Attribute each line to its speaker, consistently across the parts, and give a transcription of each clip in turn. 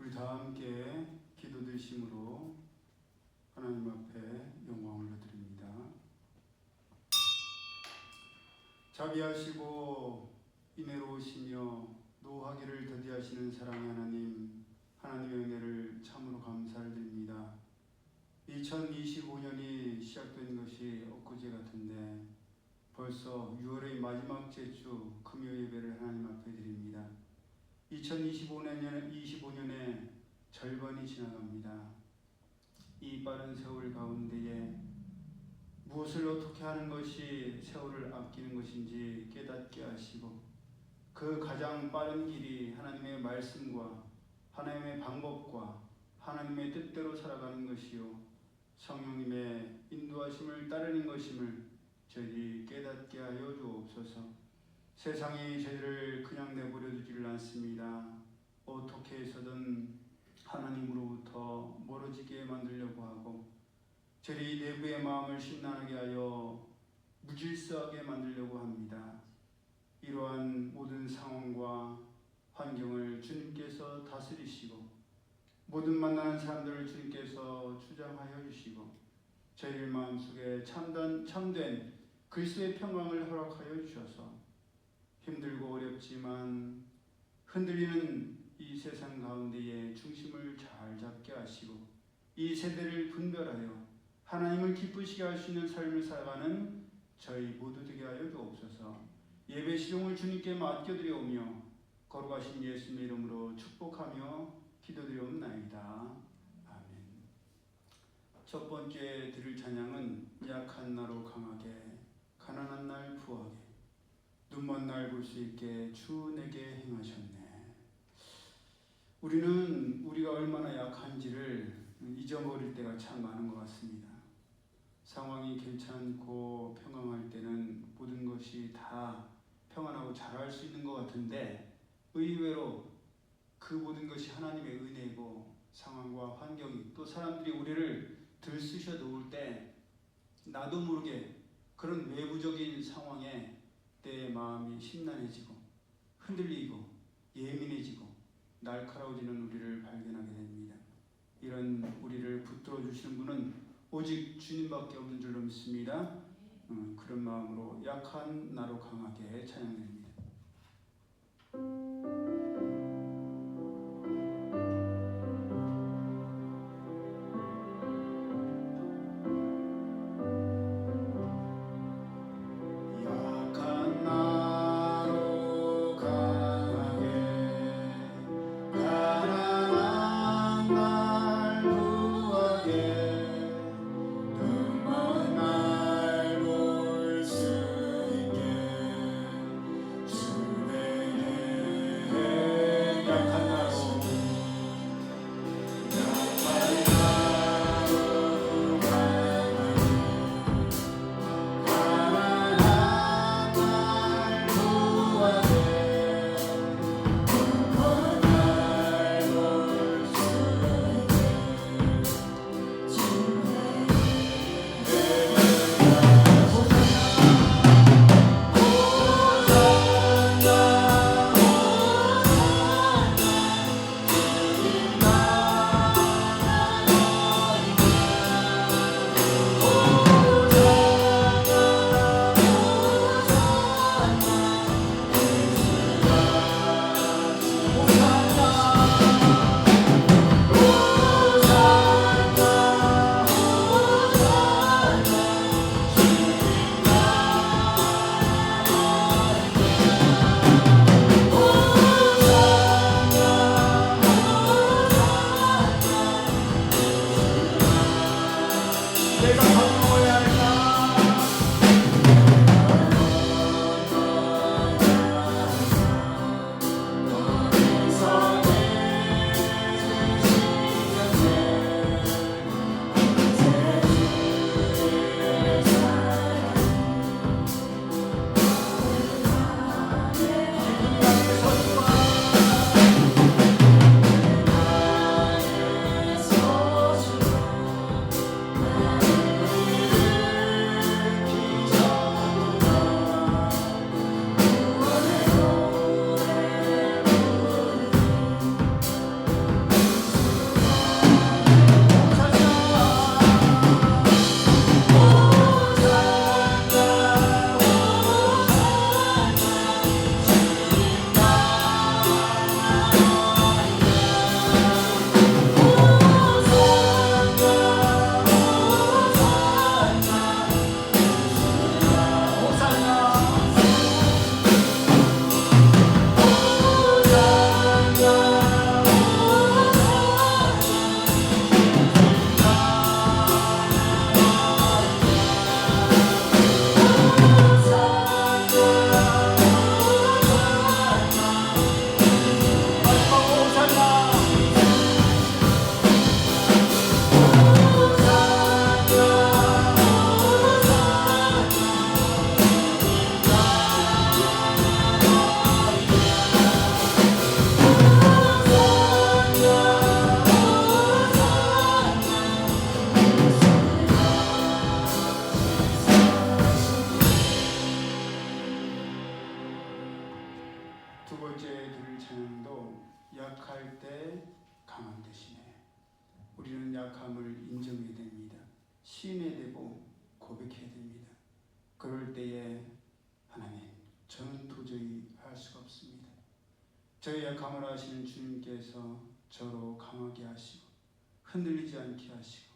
Speaker 1: 우리 다 함께 기도 드심으로 하나님 앞에 영광을 올려드립니다. 자비하시고 인애로우시며 노하기를 더디하시는 사랑의 하나님, 하나님의 은혜를 참으로 감사를 드립니다. 2025년이 시작된 것이 엊그제 같은데 벌써 6월의 마지막 주 금요 예배를 하나님 앞에 드립니다. 2025년의 절반이 지나갑니다. 이 빠른 세월 가운데에 무엇을 어떻게 하는 것이 세월을 아끼는 것인지 깨닫게 하시고, 그 가장 빠른 길이 하나님의 말씀과 하나님의 방법과 하나님의 뜻대로 살아가는 것이요 성령님의 인도하심을 따르는 것임을 저희들이 깨닫게 하여 주옵소서. 세상이 저희를 그냥 내버려 두지를 않습니다. 어떻게 해서든 하나님으로부터 멀어지게 만들려고 하고, 저희 내부의 마음을 심란하게 하여 무질서하게 만들려고 합니다. 이러한 모든 상황과 환경을 주님께서 다스리시고, 모든 만나는 사람들을 주님께서 주장하여 주시고, 저희 마음속에 참된 그리스도의 평강을 허락하여 주셔서 힘들고 어렵지만 흔들리는 이 세상 가운데에 중심을 잘 잡게 하시고, 이 세대를 분별하여 하나님을 기쁘시게 할 수 있는 삶을 살아가는 저희 모두 되게 하여 주옵소서. 예배 시종을 주님께 맡겨드려오며 거룩하신 예수님의 이름으로 축복하며 기도드리옵나이다. 아멘. 첫 번째 드릴 찬양은 약한 나로 강하게, 가난한 날 부하게, 눈먼 날 볼 수 있게 주 내게 행하셨네. 우리가 얼마나 약한지를 잊어버릴 때가 참 많은 것 같습니다. 상황이 괜찮고 평안할 때는 모든 것이 다 평안하고 잘할 수 있는 것 같은데, 의외로 그 모든 것이 하나님의 은혜이고 상황과 환경이, 또 사람들이 우리를 들쑤셔 놓을 때 나도 모르게 그런 외부적인 상황에 내 마음이 심란해지고 흔들리고 예민해지고 날카로워지는 우리를 발견하게 됩니다. 이런 우리를 붙들어 주시는 분은 오직 주님밖에 없는 줄로 믿습니다. 그런 마음으로 약한 나로 강하게 찬양드립니다. 약할 때 강한 대신에 우리는 약함을 인정해야 됩니다. 시인해야 되고 고백해야 됩니다. 그럴 때에 하나님, 저는 도저히 할 수가 없습니다. 저의 약함을 아시는 주님께서 저로 강하게 하시고 흔들리지 않게 하시고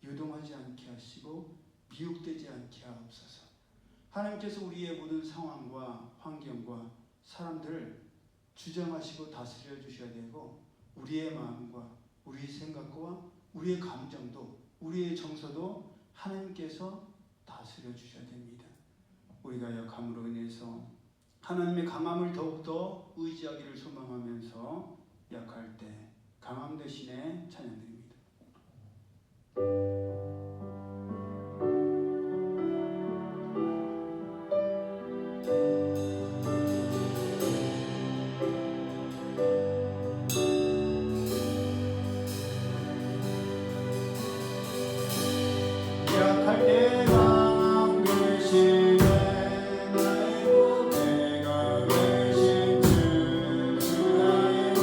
Speaker 1: 유동하지 않게 하시고 미혹되지 않게 하옵소서. 하나님께서 우리의 모든 상황과 환경과 사람들을 주장하시고 다스려 주셔야 되고 우리의 마음과 우리의 생각과 우리의 감정도 우리의 정서도 하나님께서 다스려 주셔야 됩니다. 우리가 약함으로 인해서 하나님의 강함을 더욱더 의지하기를 소망하면서 약할 때 강함 대신에 찬양드립니다. 약할 때 강함 대신에 나의 보배가 되신 주 나의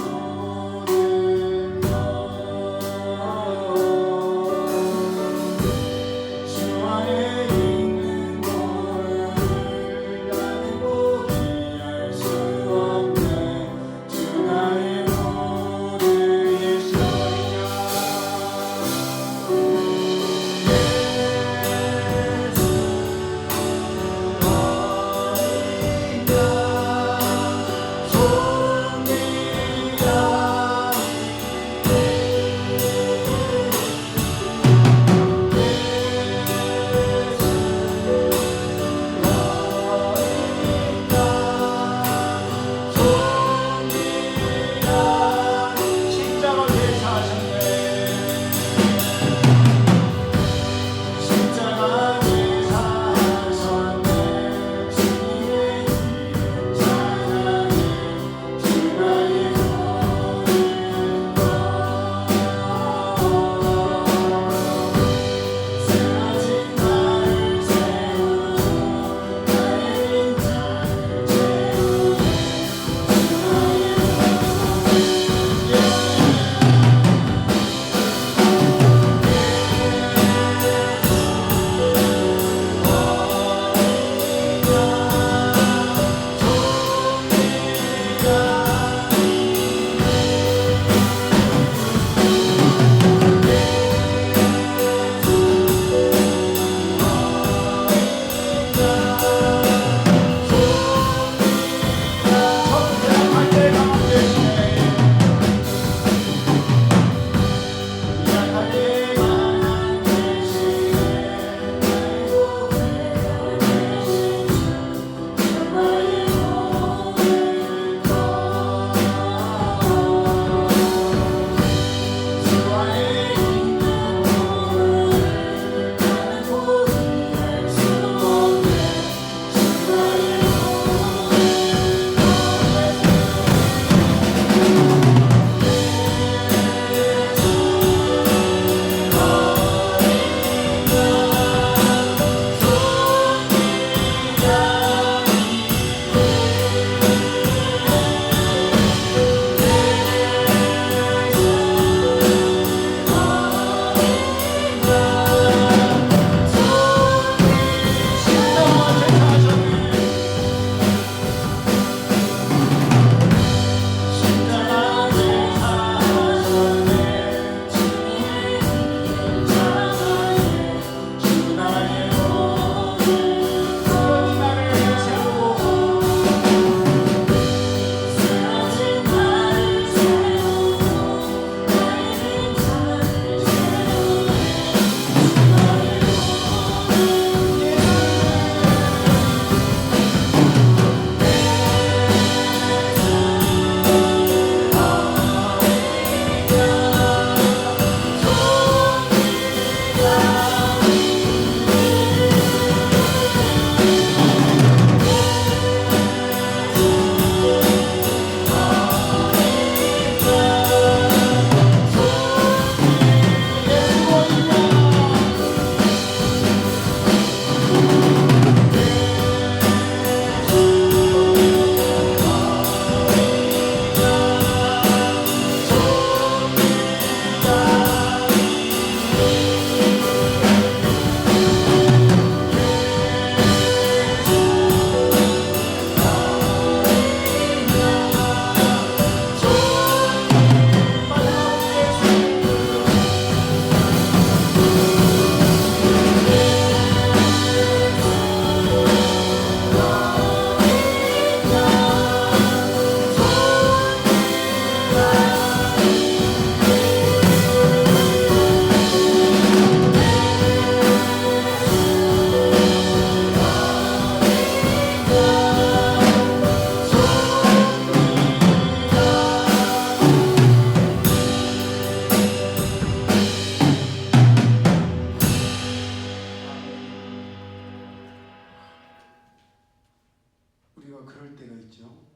Speaker 1: 우리가 그럴 때가 있죠.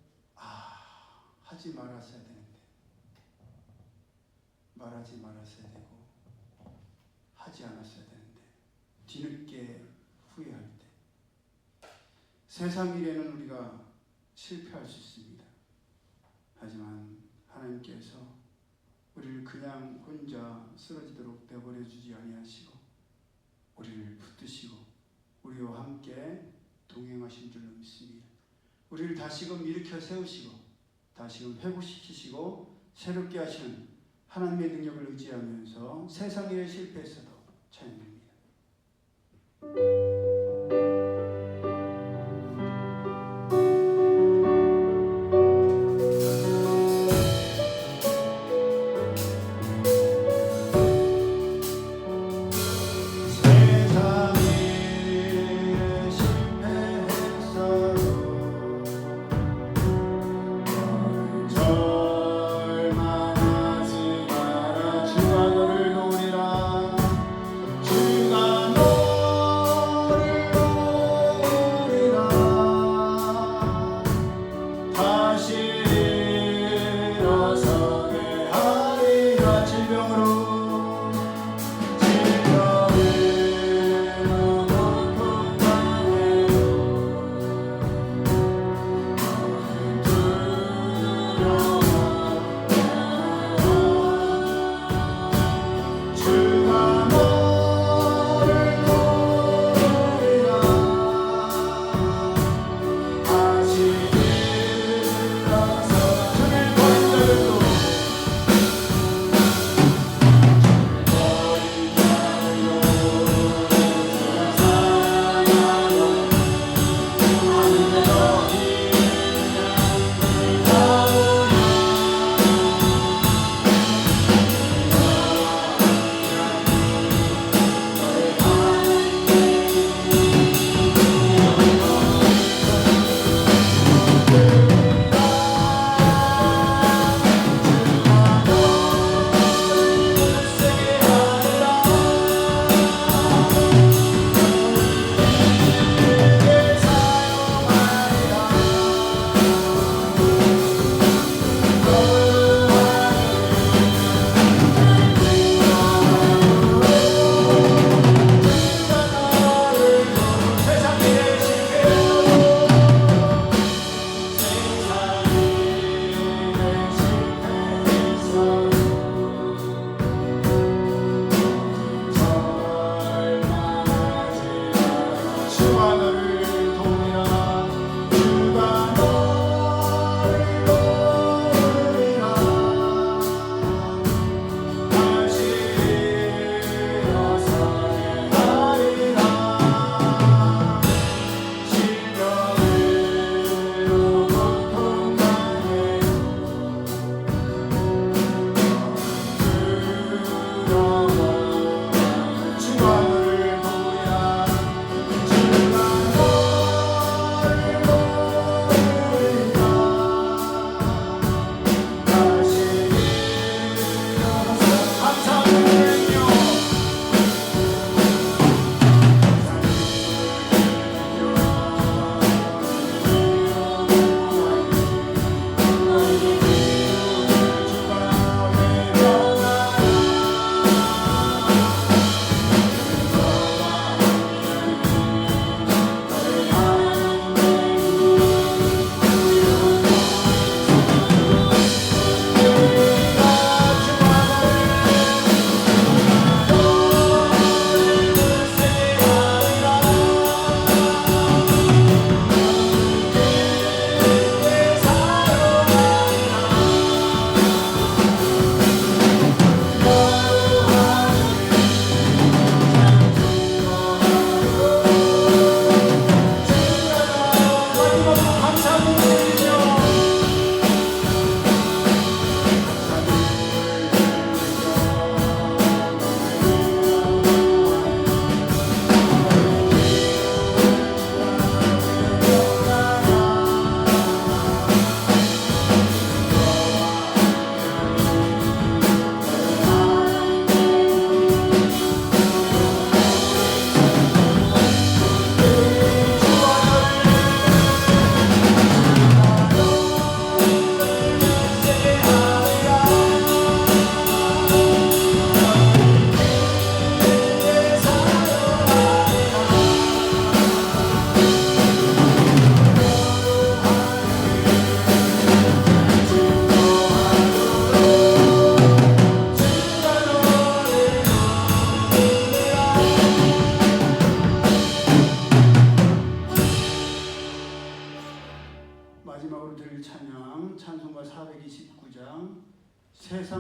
Speaker 1: 하지 말았어야 되는데, 말하지 말았어야 되고, 하지 않았어야 되는데, 뒤늦게 후회할 때. 세상 일에는 우리가 실패할 수 있습니다. 하지만 하나님께서 우리를 그냥 혼자 쓰러지도록 내버려 주지 아니하시고 우리를 붙드시고 우리와 함께 동행하신 줄로 믿습니다. 우리를 다시금 일으켜 세우시고 다시금 회복시키시고 새롭게 하시는 하나님의 능력을 의지하면서 세상 일에 실패했어도 찬양합니다.
Speaker 2: 주가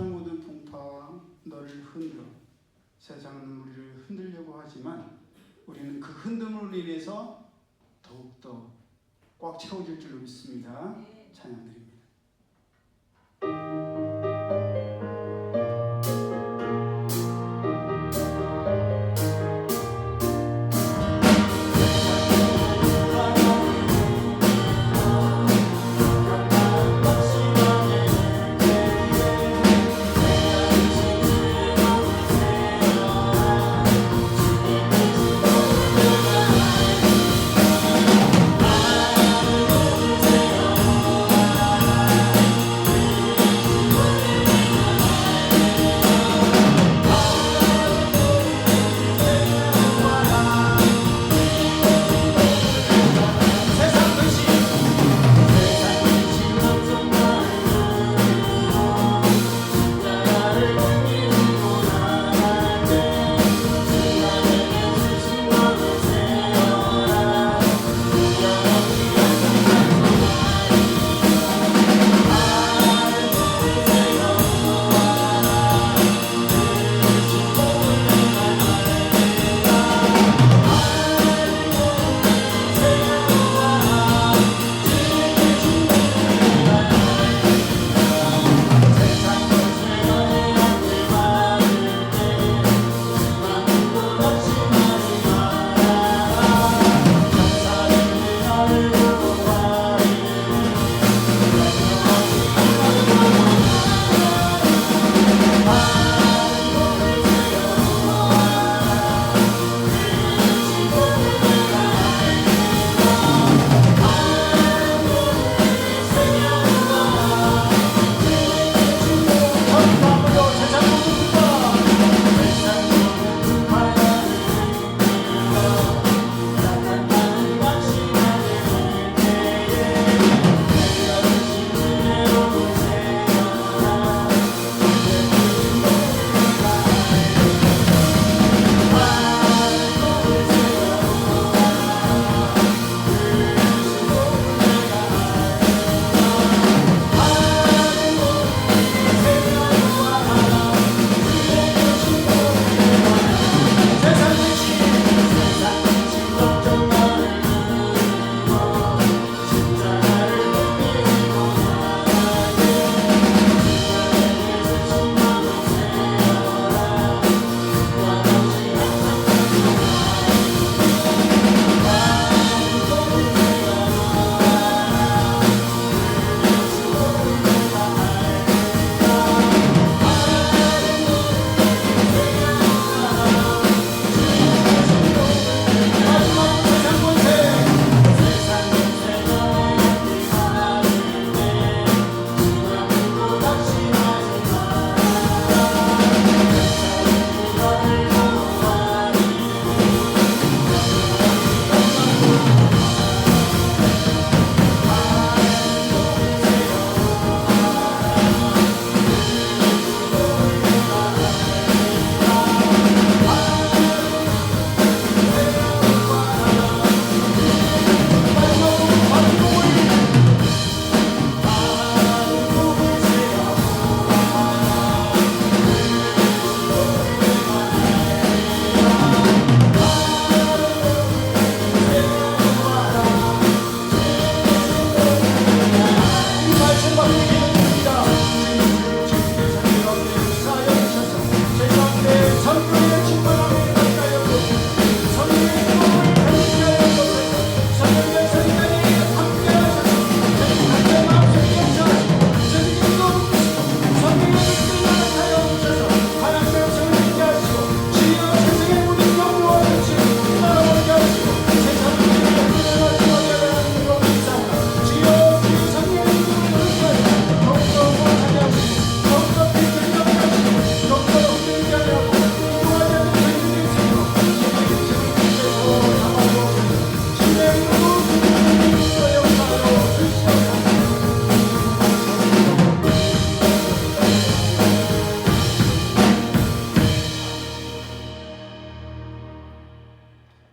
Speaker 1: 세상 모든 풍파 너를 흔들어. 세상은 우리를 흔들려고 하지만 우리는 그 흔듦으로 인해서 더욱더 꽉 채워질 줄로 믿습니다. 찬양드립니다.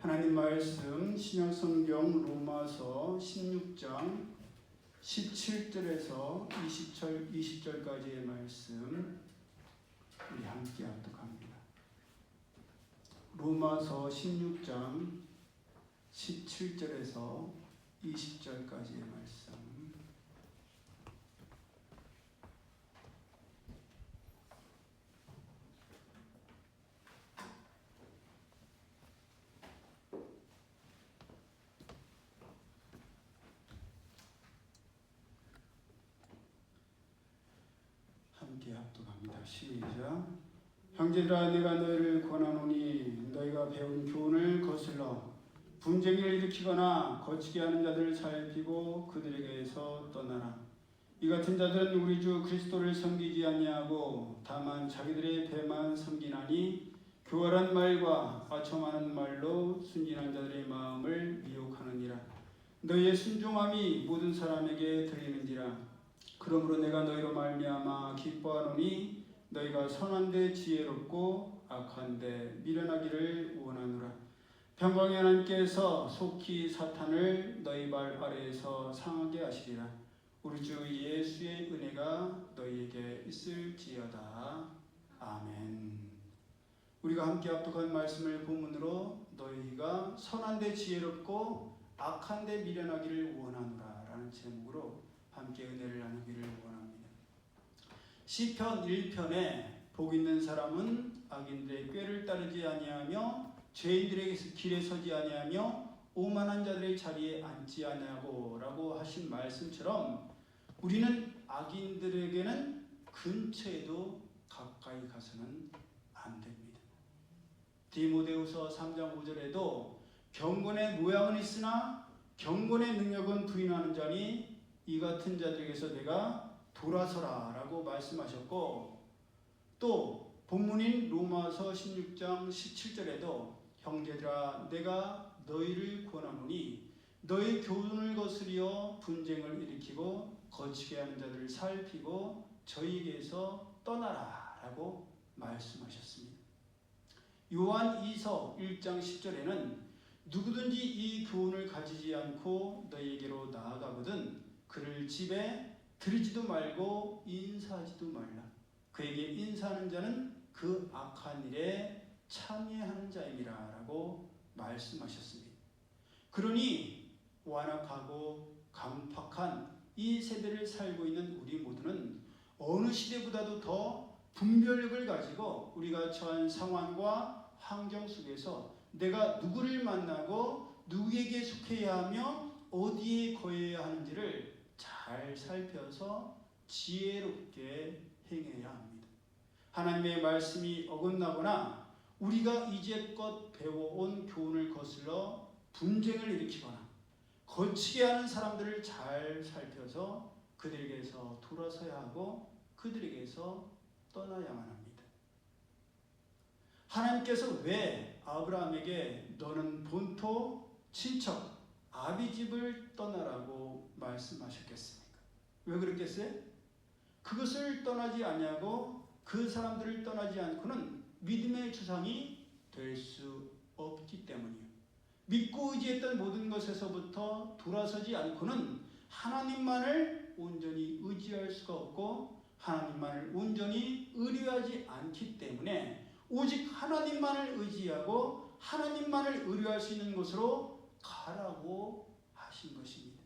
Speaker 1: 하나님 말씀 신약성경 로마서 16장 17절에서 20절까지의 말씀 함께 합독합니다. 로마서 16장 17절에서 20절까지의 말씀. 함께 합독합니다. 시작. 형제들아, 내가 너희를 권하노니 너희가 배운 교훈을 거슬러 분쟁을 일으키거나 거치게 하는 자들을 살피고 그들에게서 떠나라. 이 같은 자들은 우리 주 그리스도를 섬기지 아니하고 다만 자기들의 배만 섬기나니 교활한 말과 아첨하는 말로 순진한 자들의 마음을 미혹하느니라. 너희의 순종함이 모든 사람에게 들리는지라. 그러므로 내가 너희로 말미암아 기뻐하노니 너희가 선한데 지혜롭고 악한데 미련하기를 원하노라. 평강의 하나님께서 속히 사탄을 너희 발 아래에서 상하게 하시리라. 우리 주 예수의 은혜가 너희에게 있을지어다. 아멘. 우리가 함께 합독한 말씀을 본문으로 너희가 선한데 지혜롭고 악한데 미련하기를 원하노라 라는 제목으로 함께 은혜를 나누기를 원합니다. 시편 1편에 복 있는 사람은 악인들의 꾀를 따르지 아니하며 죄인들의 길에 서지 아니하며 오만한 자들의 자리에 앉지 아니하고 라고 하신 말씀처럼 우리는 악인들에게는 근처에도 가까이 가서는 안 됩니다. 디모데후서 3장 5절에도 경건의 모양은 있으나 경건의 능력은 부인하는 자니 이 같은 자들에게서 내가 돌아서라 라고 말씀하셨고, 또 본문인 로마서 16장 17절에도 형제들아 내가 너희를 권하노니 너희 교훈을 거스려 분쟁을 일으키고 거치게 하는 자들을 살피고 저희에게서 떠나라 라고 말씀하셨습니다. 요한 2서 1장 10절에는 누구든지 이 교훈을 가지지 않고 너희에게로 나아가거든 그를 집에 들이지도 말고 인사하지도 말라. 그에게 인사하는 자는 그 악한 일에 참여하는 자임이라 라고 말씀하셨습니다. 그러니 완악하고 강팍한 이 세대를 살고 있는 우리 모두는 어느 시대보다도 더 분별력을 가지고 우리가 처한 상황과 환경 속에서 내가 누구를 만나고 누구에게 속해야 하며 어디에 거해야 하는지를 잘 살펴서 지혜롭게 행해야 합니다. 하나님의 말씀이 어긋나거나 우리가 이제껏 배워온 교훈을 거슬러 분쟁을 일으키거나 거치게 하는 사람들을 잘 살펴서 그들에게서 돌아서야 하고 그들에게서 떠나야만 합니다. 하나님께서 왜 아브라함에게 너는 본토 친척 아비집을 떠나라고 말씀하셨겠습니까? 왜 그랬겠어요? 그것을 떠나지 아니하고 그 사람들을 떠나지 않고는 믿음의 주상이 될 수 없기 때문이에요. 믿고 의지했던 모든 것에서부터 돌아서지 않고는 하나님만을 온전히 의지할 수가 없고 하나님만을 온전히 의뢰하지 않기 때문에 오직 하나님만을 의지하고 하나님만을 의뢰할 수 있는 곳으로 가라고 하신 것입니다.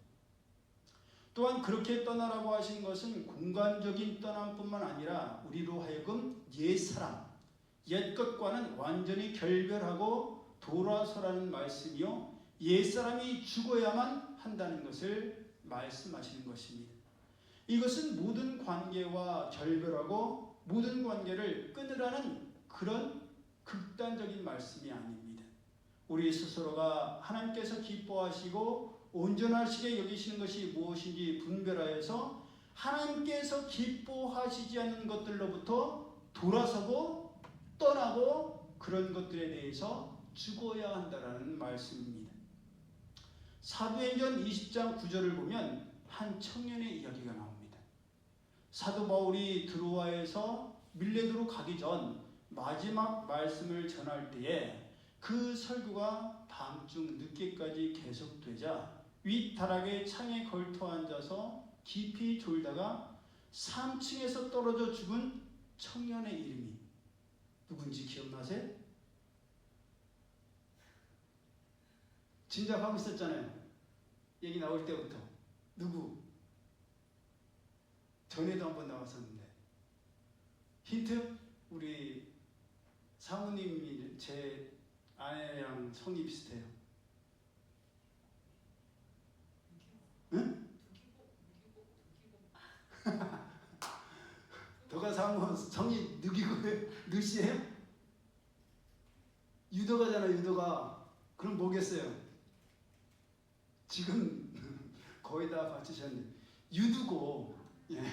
Speaker 1: 또한 그렇게 떠나라고 하신 것은 공간적인 떠남뿐만 아니라 우리로 하여금 옛사람, 옛것과는 완전히 결별하고 돌아서라는 말씀이요, 옛사람이 죽어야만 한다는 것을 말씀하시는 것입니다. 이것은 모든 관계와 결별하고 모든 관계를 끊으라는 그런 극단적인 말씀이 아닙니다. 우리 스스로가 하나님께서 기뻐하시고 온전하시게 여기시는 것이 무엇인지 분별하여서 하나님께서 기뻐하시지 않는 것들로부터 돌아서고 떠나고 그런 것들에 대해서 죽어야 한다는 말씀입니다. 사도행전 20장 9절을 보면 한 청년의 이야기가 나옵니다. 사도 바울이 드로아에서 밀레도로 가기 전 마지막 말씀을 전할 때에 그 설교가 밤중 늦게까지 계속되자 윗다락에 창에 걸터 앉아서 깊이 졸다가 3층에서 떨어져 죽은 청년의 이름이 누군지 기억나세요? 짐작하고 있었잖아요. 얘기 나올 때부터. 누구? 전에도 한번 나왔었는데. 힌트? 우리 사모님이 제 아내랑 성이 비슷해요. 응? 너가 사모 성이 느씨예요? 유도가잖아, 유도가. 그럼 뭐겠어요? 지금 거의 다 맞추셨네. 유두고. 예.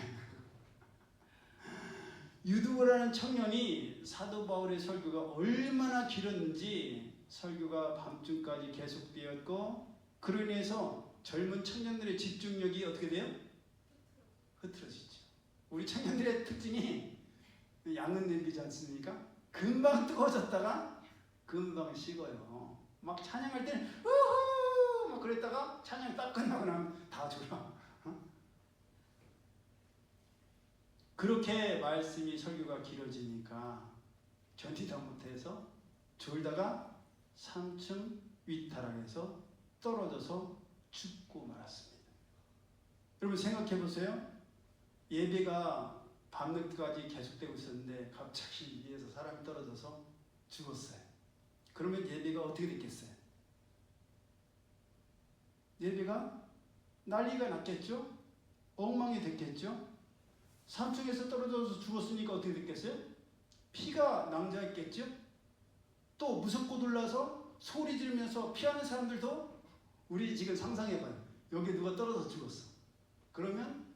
Speaker 1: 유두고라는 청년이 사도 바울의 설교가 얼마나 길었는지 설교가 밤중까지 계속되었고, 그로 인해서 젊은 청년들의 집중력이 어떻게 돼요? 흐트러지죠. 우리 청년들의 특징이 양은 냄비지 않습니까? 금방 뜨거워졌다가 금방 식어요. 막 찬양할 때는 우후 막 그랬다가 찬양 딱 끝나고 나면 다 졸아. 그렇게 말씀이 설교가 길어지니까 견디다 못해서 졸다가 3층 위타락에서 떨어져서 죽고 말았습니다. 여러분 생각해 보세요. 예배가 밤늦게까지 계속되고 있었는데 갑자기 위에서 사람이 떨어져서 죽었어요. 그러면 예배가 어떻게 됐겠어요? 예배가 난리가 났겠죠? 엉망이 됐겠죠? 3층에서 떨어져서 죽었으니까 어떻게 됐겠어요? 피가 낭자했겠죠? 또 무섭고 놀라서 소리 지르면서 피하는 사람들도, 우리 지금 상상해봐요. 여기 누가 떨어져서 죽었어. 그러면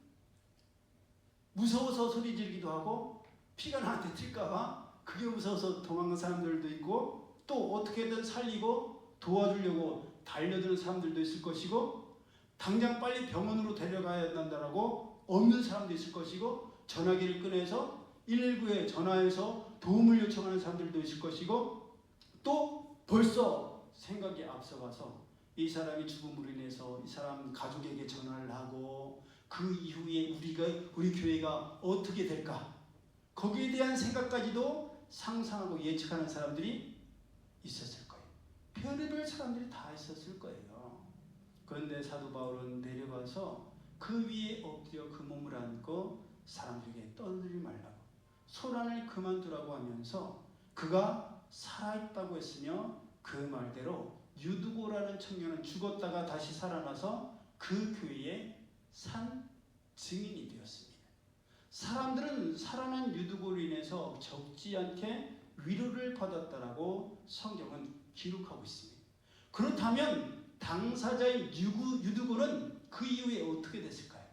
Speaker 1: 무서워서 소리 지르기도 하고, 피가 나한테 튈까봐 그게 무서워서 도망간 사람들도 있고, 또 어떻게든 살리고 도와주려고 달려드는 사람들도 있을 것이고, 당장 빨리 병원으로 데려가야 한다라고 없는 사람도 있을 것이고, 전화기를 꺼내서 119에 전화해서 도움을 요청하는 사람들도 있을 것이고, 또 벌써 생각이 앞서가서 이 사람이 죽음으로 인해서 이 사람 가족에게 전화를 하고 그 이후에 우리 교회가 어떻게 될까, 거기에 대한 생각까지도 상상하고 예측하는 사람들이 있었을 거예요. 별의별 사람들이 다 있었을 거예요. 그런데 사도 바울은 내려가서 그 위에 엎드려 그 몸을 안고 사람들에게 떠들지 말라고, 소란을 그만두라고 하면서 그가 살아있다고 했으며, 그 말대로 유두고라는 청년은 죽었다가 다시 살아나서 그 교회의 산 증인이 되었습니다. 사람들은 살아난 유두고로 인해서 적지 않게 위로를 받았다라고 성경은 기록하고 있습니다. 그렇다면 당사자인 유두고는 그 이후에 어떻게 됐을까요?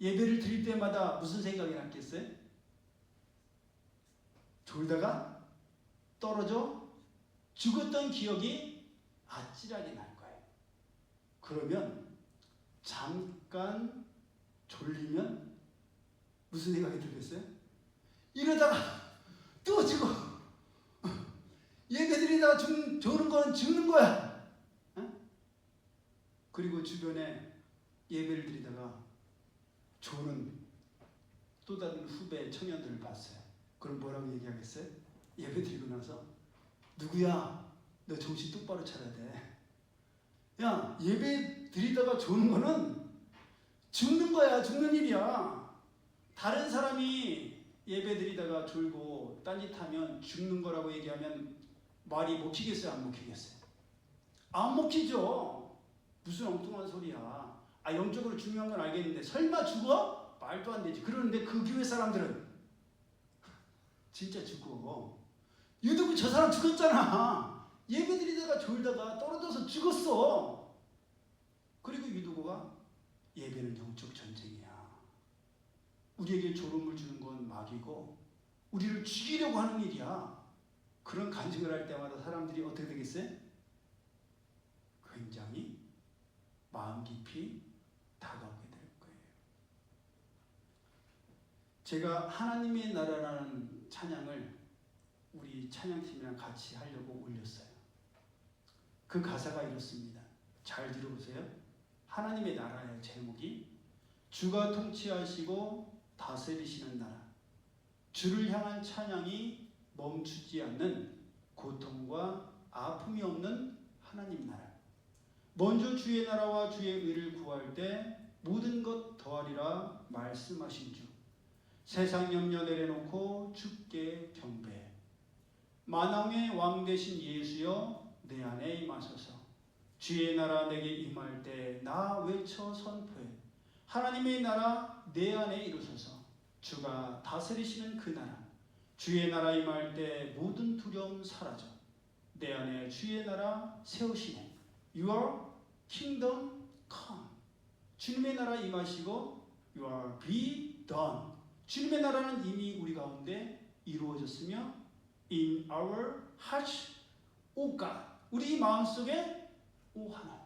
Speaker 1: 예배를 드릴 때마다 무슨 생각이 났겠어요? 졸다가 떨어져 죽었던 기억이 아찔하게 날 거예요. 그러면 잠깐 졸리면 무슨 생각이 들겠어요? 이러다가 또 죽어. 예배 드리다가 조는 건 죽는 거야. 그리고 주변에 예배를 드리다가 조는 또 다른 후배 청년들을 봤어요. 그럼 뭐라고 얘기하겠어요? 예배 드리고 나서, 누구야? 너 정신 똑바로 차려야 돼. 야, 예배 드리다가 조는 거는 죽는 거야. 죽는 일이야. 다른 사람이 예배 드리다가 졸고 딴짓하면 죽는 거라고 얘기하면 말이 먹히겠어요? 안 먹히겠어요? 안 먹히죠. 무슨 엉뚱한 소리야. 영적으로 중요한 건 알겠는데 설마 죽어? 말도 안 되지. 그러는데 그 교회 사람들은 진짜 죽어. 유두고 저 사람 죽었잖아. 예배 드리다가 졸다가 떨어져서 죽었어. 그리고 유두고가 예배는 영적 전쟁이야. 우리에게 졸음을 주는 건 마귀고 우리를 죽이려고 하는 일이야. 그런 간증을 할 때마다 사람들이 어떻게 되겠어요? 굉장히 마음 깊이 다가오게 될 거예요. 제가 하나님의 나라라는 찬양을 우리 찬양팀이랑 같이 하려고 올렸어요. 그 가사가 이렇습니다. 잘 들어보세요. 하나님의 나라의 제목이 주가 통치하시고 다스리시는 나라. 주를 향한 찬양이 멈추지 않는 고통과 아픔이 없는 하나님 나라. 먼저 주의 나라와 주의 의를 구할 때 모든 것 더하리라 말씀하신 주. 세상 염려 내려놓고 주께 경배해. 만왕의 왕 되신 예수여 내 안에 임하소서. 주의 나라 내게 임할 때 나 외쳐 선포해. 하나님의 나라 내 안에 이루소서. 주가 다스리시는 그 나라. 주의 나라 임할 때 모든 두려움 사라져. 내 안에 주의 나라 세우시네. Your kingdom come. 주님의 나라 임하시고 Your be done. 주님의 나라는 이미 우리 가운데 이루어졌으며 In our hearts, O God. 우리 마음속에 오 하나님.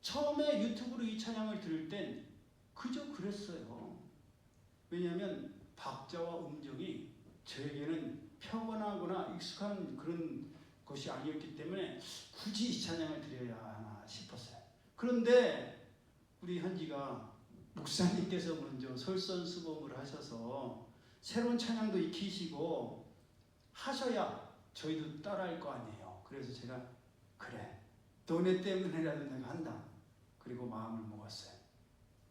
Speaker 1: 처음에 유튜브로 이 찬양을 들을 땐 그저 그랬어요. 왜냐하면 박자와 음정이 저에게는 평온하거나 익숙한 그런 것이 아니었기 때문에 굳이 이 찬양을 드려야 하나 싶었어요. 그런데 우리 현지가 목사님께서 먼저 솔선수범을 하셔서 새로운 찬양도 익히시고 하셔야 저희도 따라할 거 아니에요. 그래서 제가 그래 너네 때문에라도 내가 한다. 그리고 마음을 먹었어요.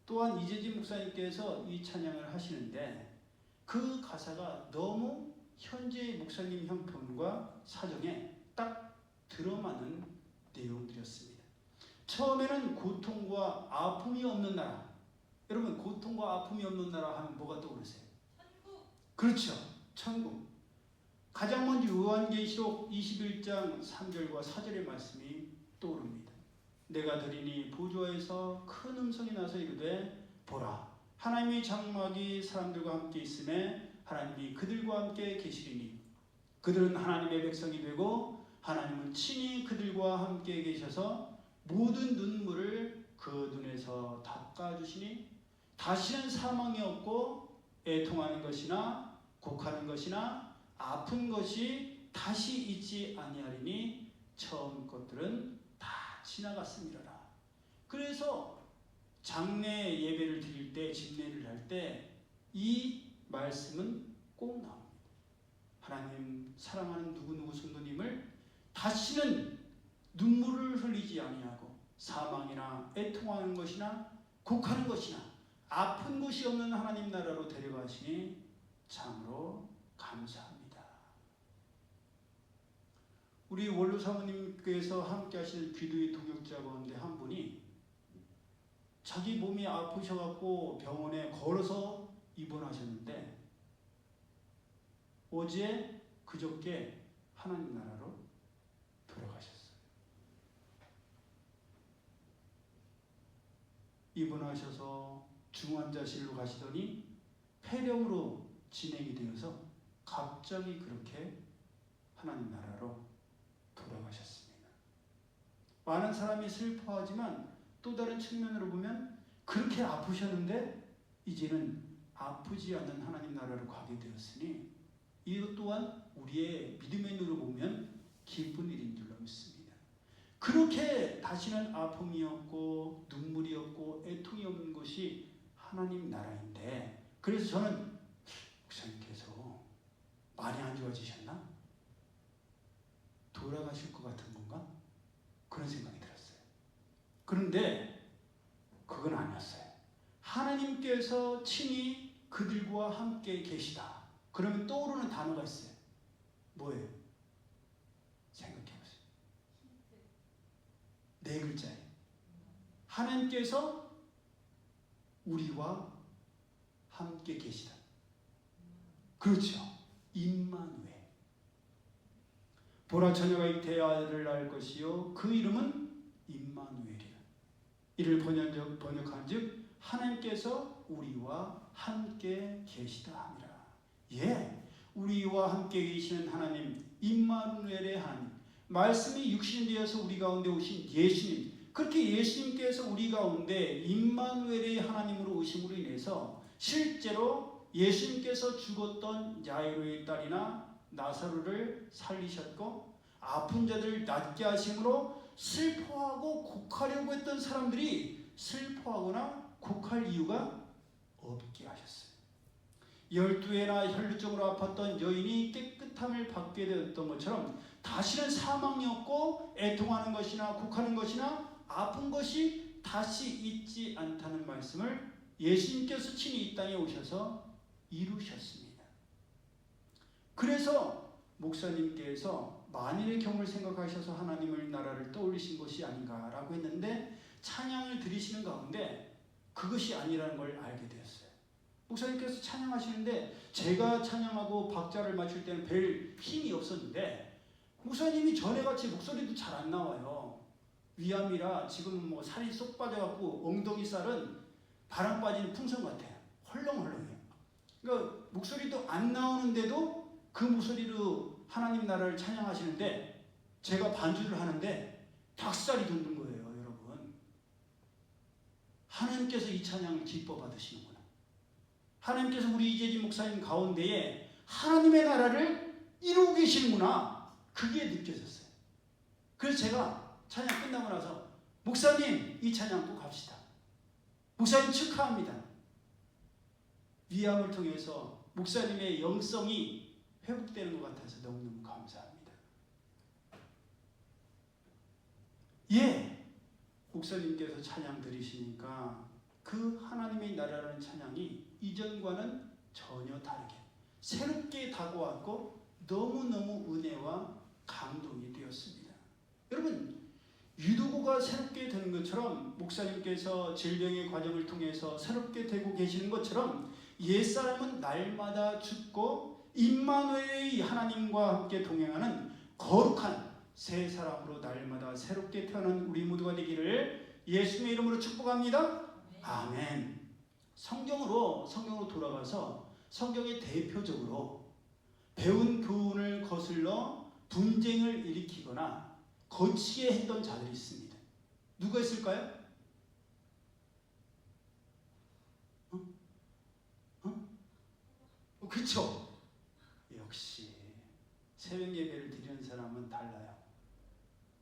Speaker 1: 또한 이재진 목사님께서 이 찬양을 하시는데 그 가사가 너무 현재의 목사님 형편과 사정에 딱 들어맞는 내용들이었습니다. 처음에는 고통과 아픔이 없는 나라. 여러분 고통과 아픔이 없는 나라 하면 뭐가 떠오르세요? 천국. 그렇죠. 천국. 가장 먼저 요한계시록 21장 3절과 4절의 말씀이 떠오릅니다. 내가 들으니 보좌에서 큰 음성이 나서 이르되 보라 하나님의 장막이 사람들과 함께 있음에 하나님이 그들과 함께 계시리니 그들은 하나님의 백성이 되고 하나님은 친히 그들과 함께 계셔서 모든 눈물을 그 눈에서 닦아주시니 다시는 사망이 없고 애통하는 것이나 곡하는 것이나 아픈 것이 다시 있지 아니하리니 처음 것들은 다 지나갔음이로라. 그래서 장례 예배를 드릴 때 집례를 할 때 이 말씀은 꼭 나옵니다. 하나님 사랑하는 누구누구 성도님을 다시는 눈물을 흘리지 아니하고 사망이나 애통하는 것이나 곡하는 것이나 아픈 것이 없는 하나님 나라로 데려가시니 참으로 감사합니다. 우리 원로 사모님께서 함께 하실 기도의 동역자 가운데 한 분이 자기 몸이 아프셔갖고 병원에 걸어서 입원하셨는데 어제 그저께 하나님 나라로 돌아가셨어요. 입원하셔서 중환자실로 가시더니 폐렴으로 진행이 되어서 갑자기 그렇게 하나님 나라로 돌아가셨습니다. 많은 사람이 슬퍼하지만 또 다른 측면으로 보면 그렇게 아프셨는데 이제는 아프지 않는 하나님 나라로 가게 되었으니 이것 또한 우리의 믿음의 눈으로 보면 기쁜 일인 줄로 믿습니다. 그렇게 다시는 아픔이 없고 눈물이 없고 애통이 없는 것이 하나님 나라인데 그래서 저는 목사님께서 많이 안 좋아지셨나? 돌아가실 것 같은 건가? 그런 생각이 들었어요. 그런데 그건 아니었어요. 하나님께서 친히 그들과 함께 계시다. 그러면 떠오르는 단어가 있어요. 뭐예요? 생각해보세요. 네 글자예요. 하나님께서 우리와 함께 계시다. 그렇죠. 임마누엘. 보라 처녀가 잉태의 아들을 낳을 것이요 그 이름은 임마누엘이라. 이를 번역한즉 하나님께서 우리와 함께 계시다 함이라. 예, 우리와 함께 계시는 하나님 임마누엘의 하나님, 말씀이 육신이 되어서 우리 가운데 오신 예수님, 그렇게 예수님께서 우리 가운데 임마누엘의 하나님으로 오심으로 인해서 실제로 예수님께서 죽었던 야이로의 딸이나 나사로를 살리셨고 아픈 자들을 낫게 하심으로 슬퍼하고 곡하려고 했던 사람들이 슬퍼하거나 곡할 이유가 없게 하셨어요. 12해나 혈루증으로 아팠던 여인이 깨끗함을 받게 되었던 것처럼 다시는 사망이 없고 애통하는 것이나 곡하는 것이나 아픈 것이 다시 있지 않다는 말씀을 예수님께서 친히 이 땅에 오셔서 이루셨습니다. 그래서 목사님께서 만일의 경우를 생각하셔서 하나님의 나라를 떠올리신 것이 아닌가라고 했는데, 찬양을 드리시는 가운데 그것이 아니라는 걸 알게 되었어요. 목사님께서 찬양하시는데 제가 찬양하고 박자를 맞출 때는 별 힘이 없었는데, 목사님이 전에같이 목소리도 잘 안 나와요. 위암이라 지금은 뭐 살이 쏙 빠져갖고 엉덩이 살은 바람 빠진 풍선 같아요. 헐렁헐렁해요. 그러니까 목소리도 안 나오는데도 그 목소리로 하나님 나라를 찬양하시는데, 제가 반주를 하는데 닭살이 돋는 거예요. 여러분, 하나님께서 이 찬양을 기뻐 받으시는구나. 하나님께서 우리 이재진 목사님 가운데에 하나님의 나라를 이루고 계시는구나. 그게 느껴졌어요. 그래서 제가 찬양 끝나고 나서 목사님 이 찬양 꼭 합시다. 목사님 축하합니다. 위암을 통해서 목사님의 영성이 회복되는 것 같아서 너무너무 감사합니다. 예, 목사님께서 찬양 드리시니까 그 하나님의 나라라는 찬양이 이전과는 전혀 다르게 새롭게 다가왔고 너무너무 은혜와 감동이 되었습니다. 여러분, 유두고가 새롭게 되는 것처럼 목사님께서 질병의 과정을 통해서 새롭게 되고 계시는 것처럼 옛사람은 날마다 죽고 임마누엘의 하나님과 함께 동행하는 거룩한 새 사람으로 날마다 새롭게 태어난 우리 모두가 되기를 예수님의 이름으로 축복합니다. 아멘. 성경으로 돌아가서 성경의 대표적으로 배운 교훈을 거슬러 분쟁을 일으키거나 거치게 했던 자들이 있습니다. 누가 있을까요? 그렇죠. 역시 새벽 예배를 드리는 사람은 달라요.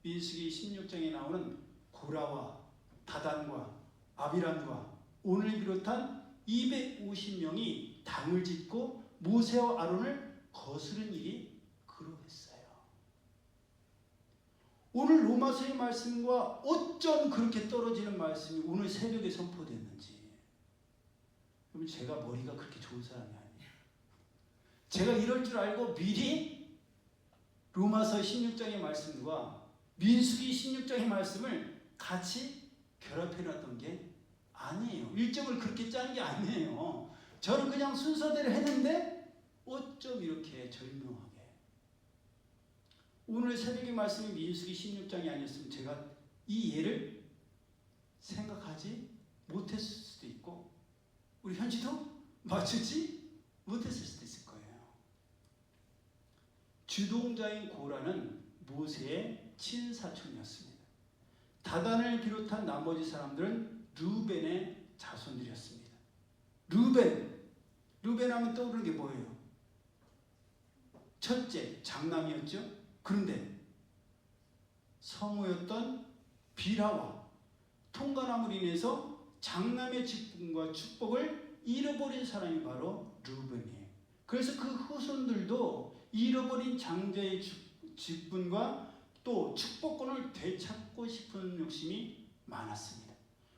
Speaker 1: 민수기 16장에 나오는 고라와 다단과 아비람과 오늘 비롯한 250명이 당을 짓고 모세와 아론을 거스른 일이 그러했어요. 오늘 로마서의 말씀과 어쩜 그렇게 떨어지는 말씀이 오늘 새벽에 선포됐는지. 그럼 제가 머리가 그렇게 좋은 사람이 아니에요. 제가 이럴 줄 알고 미리 로마서 16장의 말씀과 민수기 16장의 말씀을 같이 결합해놨던 게 아니에요. 일정을 그렇게 짠 게 아니에요. 저는 그냥 순서대로 했는데 어쩜 이렇게 절묘하게. 오늘 새벽의 말씀이 민수기 16장이 아니었으면 제가 이 예를 생각하지 못했을 수도 있고 우리 현지도 맞추지 못했을 수도 있을 거예요. 주동자인 고라는 모세의 친사촌이었습니다. 다단을 비롯한 나머지 사람들은 르벤의 자손들이었습니다. 르벤 하면 떠오르는 게 뭐예요? 첫째, 장남이었죠. 그런데 성우였던 비라와 통간함으로 인해서 장남의 직분과 축복을 잃어버린 사람이 바로 르벤이에요. 그래서 그 후손들도 잃어버린 장자의 직분과 또 축복권을 되찾고 싶은 욕심이 많았습니다.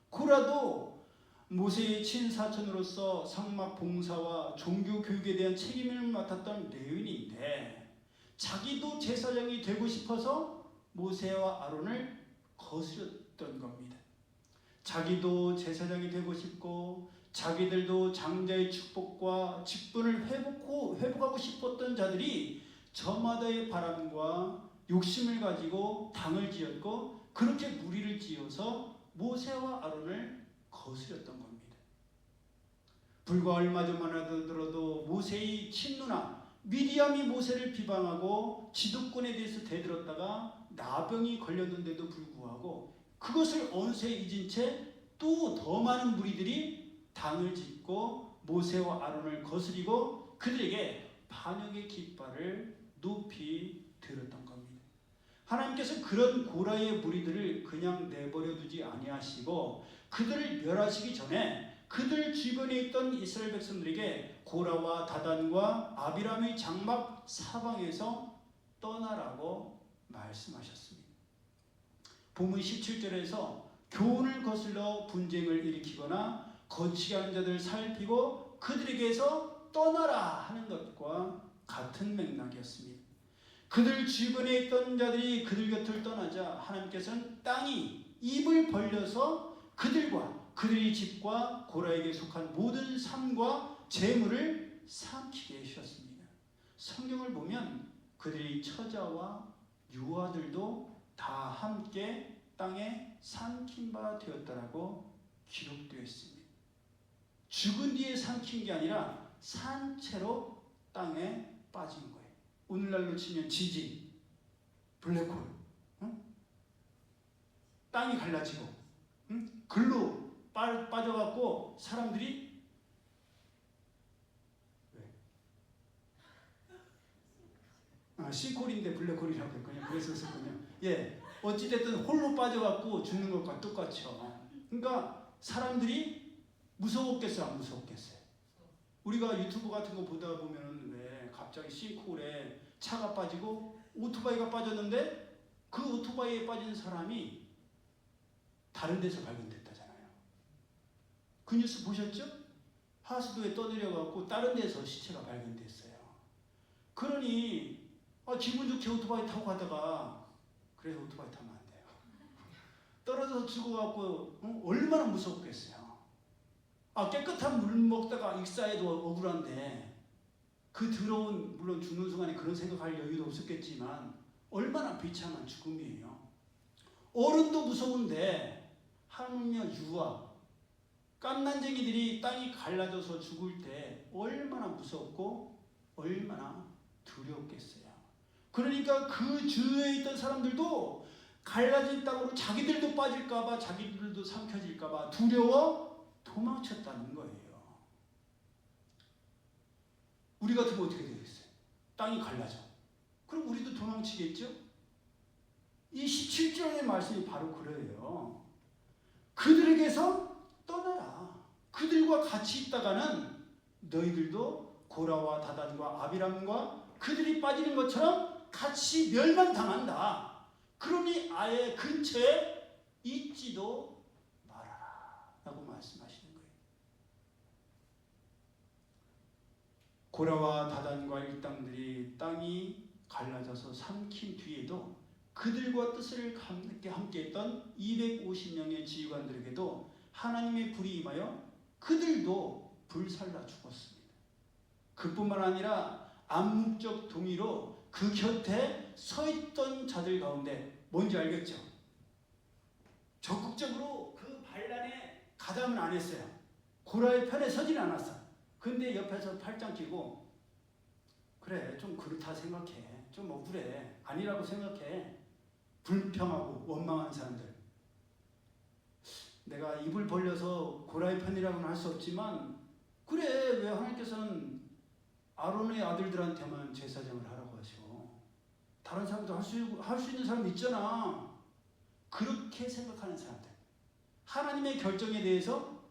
Speaker 1: 고라도 모세의 친사촌으로서 성막 봉사와 종교 교육에 대한 책임을 맡았던 레위인인데 자기도 제사장이 되고 싶어서 모세와 아론을 거스렸던 겁니다. 자기도 제사장이 되고 싶고 자기들도 장자의 축복과 직분을 회복하고 싶었던 자들이 저마다의 바람과 욕심을 가지고 당을 지었고 그렇게 무리를 지어서 모세와 아론을 거스렸던 겁니다. 불과 얼마 전만 하더라도 모세의 친누나 미리암이 모세를 비방하고 지도권에 대해서 대들었다가 나병이 걸렸는데도 불구하고 그것을 언세 잊은 채 또 더 많은 무리들이 당을 짓고 모세와 아론을 거스리고 그들에게 반역의 깃발을 높이 들었던 겁니다. 하나님께서 그런 고라의 무리들을 그냥 내버려 두지 아니하시고 그들을 멸하시기 전에 그들 주변에 있던 이스라엘 백성들에게 고라와 다단과 아비람의 장막 사방에서 떠나라고 말씀하셨습니다. 본문 17절에서 교훈을 거슬러 분쟁을 일으키거나 거치게 하는 자들을 살피고 그들에게서 떠나라 하는 것과 같은 맥락이었습니다. 그들 주변에 있던 자들이 그들 곁을 떠나자 하나님께서는 땅이 입을 벌려서 그들과 그들의 집과 고라에게 속한 모든 삶과 재물을 삼키게 하셨습니다. 성경을 보면 그들의 처자와 유아들도 다 함께 땅에 삼킨 바 되었다라고 기록되어 있습니다. 죽은 뒤에 삼킨 게 아니라 산채로 땅에 빠진 거예요. 오늘날로 치면 지진, 블랙홀, 땅이 갈라지고 글로 빠져갖고 사람들이 싱크홀인데 블랙홀이라고 했군요. 그랬었군요. 예, 어찌됐든 홀로 빠져갖고 죽는 것과 똑같죠. 그러니까 사람들이 무서웠겠어요, 안 무서웠겠어요? 우리가 유튜브 같은 거 보다 보면 왜 갑자기 싱크홀에 차가 빠지고 오토바이가 빠졌는데 그 오토바이에 빠진 사람이 다른 데서 발견됐다잖아요. 그 뉴스 보셨죠? 하수도에 떠내려갖고 다른 데서 시체가 발견됐어요. 그러니 기분 좋게 오토바이 타고 가다가 그래서 오토바이 타면 안 돼요. 떨어져서 죽어갖고 얼마나 무섭겠어요. 깨끗한 물 먹다가 익사해도 억울한데 그 더러운, 물론 죽는 순간에 그런 생각할 여유도 없었겠지만 얼마나 비참한 죽음이에요. 어른도 무서운데 하물며 유아, 깐난쟁이들이 땅이 갈라져서 죽을 때 얼마나 무섭고 얼마나 두렵겠어요. 그러니까 그 주위에 있던 사람들도 갈라진 땅으로 자기들도 빠질까봐, 자기들도 삼켜질까봐 두려워 도망쳤다는 거예요. 우리 같으면 어떻게 되겠어요? 땅이 갈라져. 그럼 우리도 도망치겠죠? 이 17절의 말씀이 바로 그래요. 그들에게서 떠나라. 그들과 같이 있다가는 너희들도 고라와 다단과 아비람과 그들이 빠지는 것처럼 같이 멸망당한다. 그러니 아예 근처에 있지도 말아라 라고 말씀하시는 거예요. 고라와 다단과 일당들이 땅이 갈라져서 삼킨 뒤에도 그들과 뜻을 함께 했던 250명의 지휘관들에게도 하나님의 불이 임하여 그들도 불살라 죽었습니다. 그뿐만 아니라 암묵적 동의로 그 곁에 서 있던 자들 가운데 뭔지 알겠죠? 적극적으로 그 반란에 가담은 안 했어요. 고라의 편에 서진 않았어. 근데 옆에서 팔짱 끼고 그래, 좀 그렇다 생각해. 좀 억울해. 아니라고 생각해. 불평하고 원망하는 사람들. 내가 입을 벌려서 고라의 편이라고는 할 수 없지만 그래, 왜 하나님께서는 아론의 아들들한테만 제사장을 하라고 하시고 다른 사람도 할 수 있는 사람 있잖아. 그렇게 생각하는 사람들. 하나님의 결정에 대해서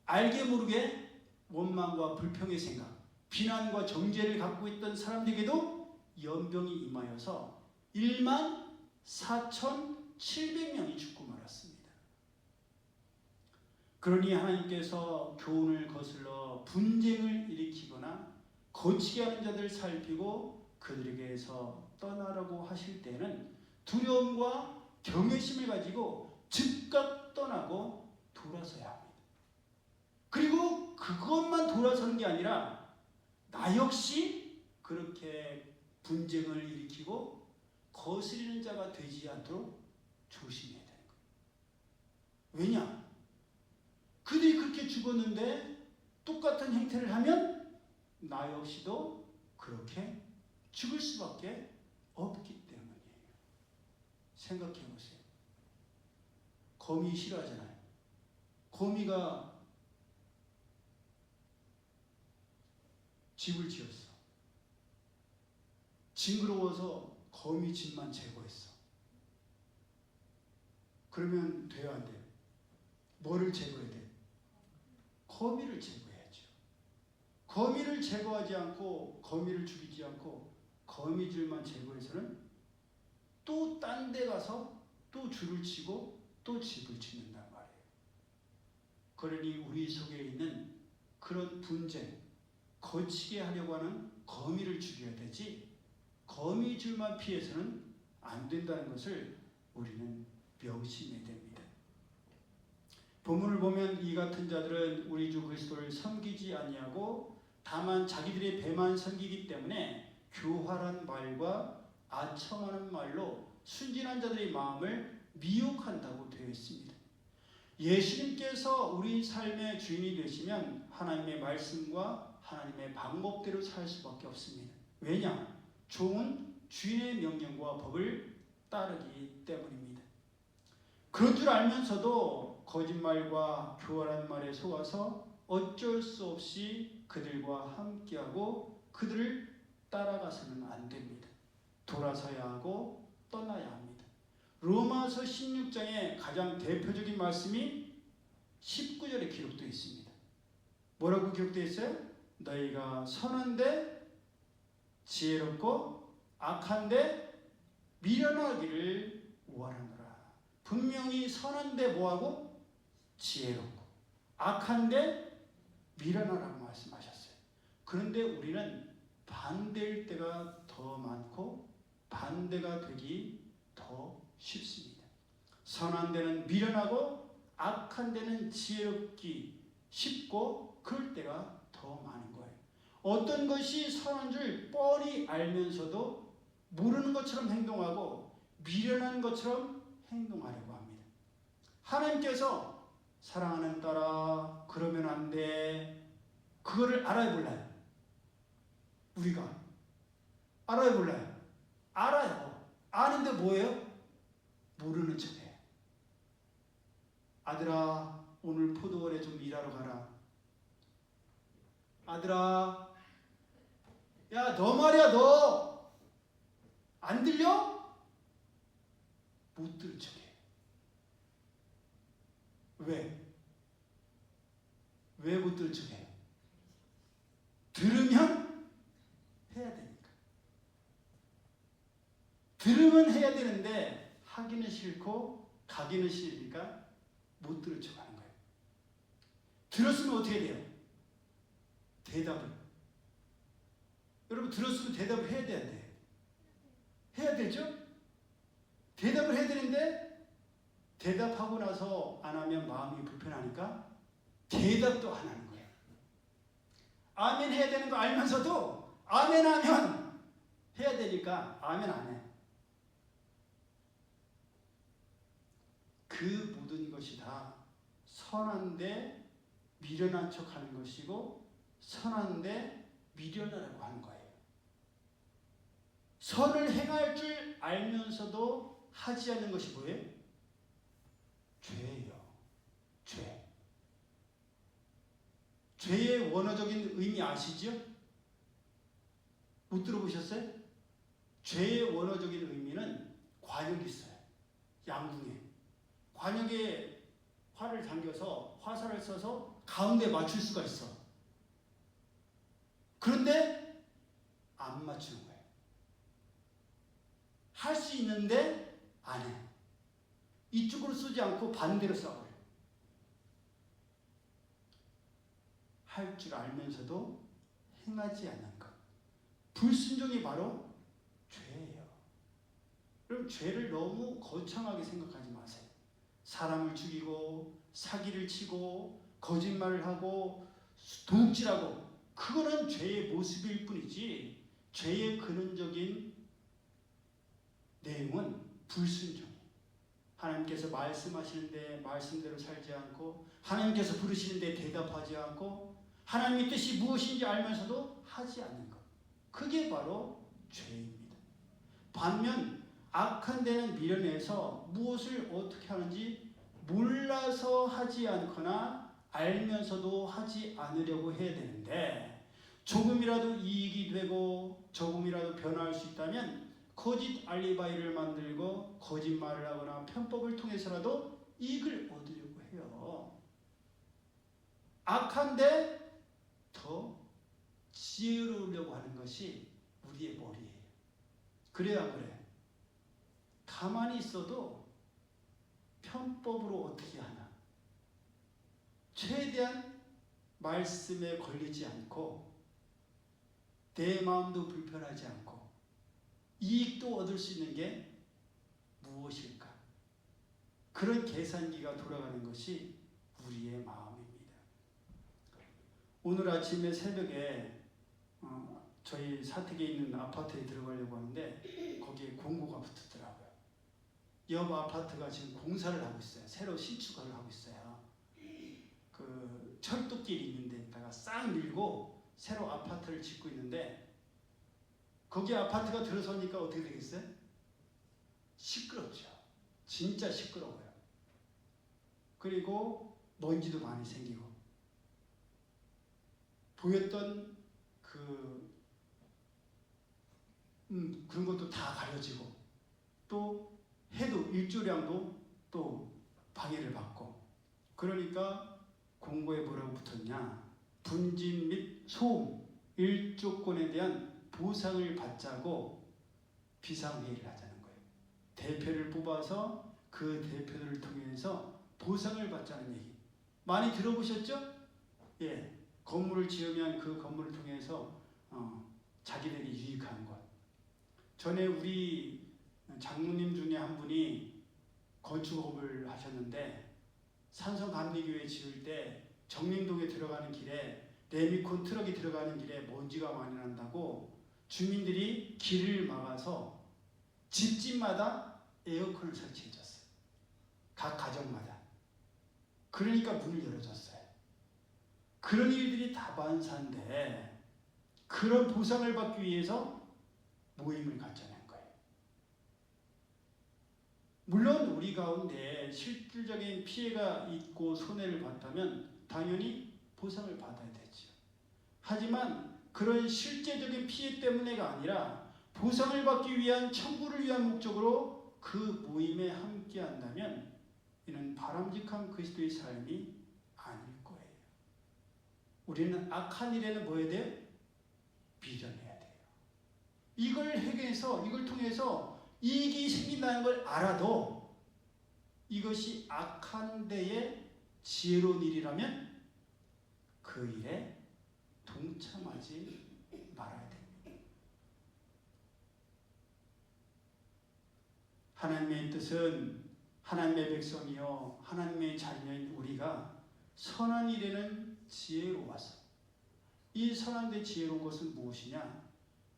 Speaker 1: 알게 모르게 원망과 불평의 생각, 비난과 정죄를 갖고 있던 사람들에게도 연병이 임하여서 14,700명이 죽고 말았습니다. 그러니 하나님께서 교훈을 거슬러 분쟁을 일으키거나 거치게 하는 자들을 살피고 그들에게서 떠나라고 하실 때는 두려움과 경외심을 가지고 즉각 떠나고 돌아서야 합니다. 그리고 그것만 돌아서는 게 아니라 나 역시 그렇게 분쟁을 일으키고 거스리는 자가 되지 않도록 조심해야 되는 거예요. 왜냐? 그들이 그렇게 죽었는데 똑같은 행태를 하면 나 역시도 그렇게 죽을 수밖에 없기 때문이에요. 생각해 보세요. 거미 싫어하잖아요. 거미가 집을 지었어. 징그러워서 거미 집만 제거했어. 그러면 돼야 안 돼요? 뭐를 제거해야 돼? 거미를 제거해야죠. 거미를 제거하지 않고 거미를 죽이지 않고 거미줄만 제거해서는 또 딴 데 가서 또 줄을 치고 또 집을 짓는단 말이에요. 그러니 우리 속에 있는 그런 분쟁, 거치게 하려고 하는 거미를 죽여야 되지 거미줄만 피해서는 안 된다는 것을 우리는 명심해야 됩니다. 본문을 보면 이 같은 자들은 우리 주 그리스도를 섬기지 아니하고 다만 자기들의 배만 섬기기 때문에 교활한 말과 아첨하는 말로 순진한 자들의 마음을 미혹한다고 되어 있습니다. 예수님께서 우리 삶의 주인이 되시면 하나님의 말씀과 하나님의 방법대로 살 수밖에 없습니다. 왜냐? 종은 주인의 명령과 법을 따르기 때문입니다. 그런 줄 알면서도 거짓말과 교활한 말에 속아서 어쩔 수 없이 그들과 함께하고 그들을 따라가서는 안 됩니다. 돌아서야 하고 떠나야 합니다. 로마서 16장의 가장 대표적인 말씀이 19절에 기록되어 있습니다. 뭐라고 기록되어 있어요? 너희가 선한데 지혜롭고 악한데 미련하기를 원하노라. 분명히 선한데 뭐하고? 지혜롭고 악한데 미련하라고 말씀하셨어요. 그런데 우리는 반대일 때가 더 많고 반대가 되기 더 쉽습니다. 선한 데는 미련하고 악한 데는 지혜롭기 쉽고 그럴 때가 더 많은 거예요. 어떤 것이 선한 줄 뻔히 알면서도 모르는 것처럼 행동하고 미련한 것처럼 행동하려고 합니다. 하나님께서 사랑하는 딸아 그러면 안 돼. 그거를 알아야 몰라요. 우리가 알아야 몰라요. 알아요. 아는데 뭐예요? 모르는 척해요. 아들아 오늘 포도원에 좀 일하러 가라. 아들아 야 너 말이야 너 안 들려? 못 들은 척해. 왜? 왜 못 들은 척해요? 들으면 해야 되니까. 들으면 해야 되는데 하기는 싫고 가기는 싫으니까 못 들은 척하는 거예요. 들었으면 어떻게 돼요? 대답을. 여러분 들었으면 대답을 해야 돼야 돼요. 해야 되죠? 대답을 해야 되는데 대답하고 나서 안 하면 마음이 불편하니까 대답도 안 하는 거예요. 아멘 해야 되는 거 알면서도 아멘 하면 해야 되니까 아멘 안 해. 그 모든 것이 다 선한데 미련한 척하는 것이고 선한데 미련하라고 하는 거예요. 선을 행할 줄 알면서도 하지 않는 것이 뭐예요? 죄예요. 죄. 죄의 원어적인 의미 아시죠? 못 들어보셨어요? 죄의 원어적인 의미는 관역이 있어요. 양궁에. 관역에 활을 당겨서 화살을 써서 가운데 맞출 수가 있어. 그런데 안 맞추는 거예요. 할 수 있는데 안 해. 이쪽으로 쏘지 않고 반대로 쏴버려요. 할 줄 알면서도 행하지 않는 것. 불순종이 바로 죄예요. 그럼 죄를 너무 거창하게 생각하지 마세요. 사람을 죽이고 사기를 치고 거짓말을 하고 도둑질하고 그거는 죄의 모습일 뿐이지 죄의 근원적인 내용은 불순종이에요. 하나님께서 말씀하시는데 말씀대로 살지 않고 하나님께서 부르시는데 대답하지 않고 하나님의 뜻이 무엇인지 알면서도 하지 않는 것. 그게 바로 죄입니다. 반면 악한 데는 미련해서 무엇을 어떻게 하는지 몰라서 하지 않거나 알면서도 하지 않으려고 해야 되는데 조금이라도 이익이 되고 조금이라도 변화할 수 있다면 거짓 알리바이를 만들고 거짓말을 하거나 편법을 통해서라도 이익을 얻으려고 해요. 악한데 더 지혜로우려고 하는 것이 우리의 머리예요. 그래야 안 그래? 가만히 있어도 편법으로 어떻게 하나. 최대한 말씀에 걸리지 않고 내 마음도 불편하지 않고 이익도 얻을 수 있는 게 무엇일까? 그런 계산기가 돌아가는 것이 우리의 마음입니다. 오늘 아침에 새벽에 저희 사택에 있는 아파트에 들어가려고 하는데 거기에 공고가 붙었더라고요. 옆 아파트가 지금 공사를 하고 있어요. 새로 신축을 하고 있어요. 그 철도길이 있는 데다가 싹 밀고 새로 아파트를 짓고 있는데 거기 아파트가 들어서니까 어떻게 되겠어요? 시끄럽죠. 진짜 시끄러워요. 그리고 먼지도 많이 생기고 보였던 그런 것도 다 가려지고 또 해도 일조량도 또 방해를 받고 그러니까 공고에 뭐라고 붙었냐? 분진 및 소음, 일조권에 대한 보상을 받자고 비상회의를 하자는 거예요. 대표를 뽑아서 그 대표를 통해서 보상을 받자는 얘기. 많이 들어보셨죠? 예, 건물을 지으면 그 건물을 통해서 자기들에게 유익한 것. 전에 우리 장로님 중에 한 분이 건축업을 하셨는데 산성감리교회 지을 때 정림동에 들어가는 길에 레미콘 트럭이 들어가는 길에 먼지가 많이 난다고 주민들이 길을 막아서 집집마다 에어컨을 설치해 줬어요. 각 가정마다. 그러니까 문을 열어줬어요. 그런 일들이 다반사인데 그런 보상을 받기 위해서 모임을 갖자는 거예요. 물론 우리 가운데 실질적인 피해가 있고 손해를 봤다면 당연히 보상을 받아야 되죠. 하지만 그런 실제적인 피해 때문에가 아니라 보상을 받기 위한 청구를 위한 목적으로 그 모임에 함께한다면 이는 바람직한 그리스도의 삶이 아닐 거예요. 우리는 악한 일에는 뭐 해야 돼요? 비전해야 돼요. 이걸 해결해서 이걸 통해서 이익이 생긴다는 걸 알아도 이것이 악한 데에 지혜로운 일이라면 그 일에 동참하지 말아야 됩니다. 하나님의 뜻은 하나님의 백성이요 하나님의 자녀인 우리가 선한 일에는 지혜로워서 이 선한 데 지혜로운 것은 무엇이냐?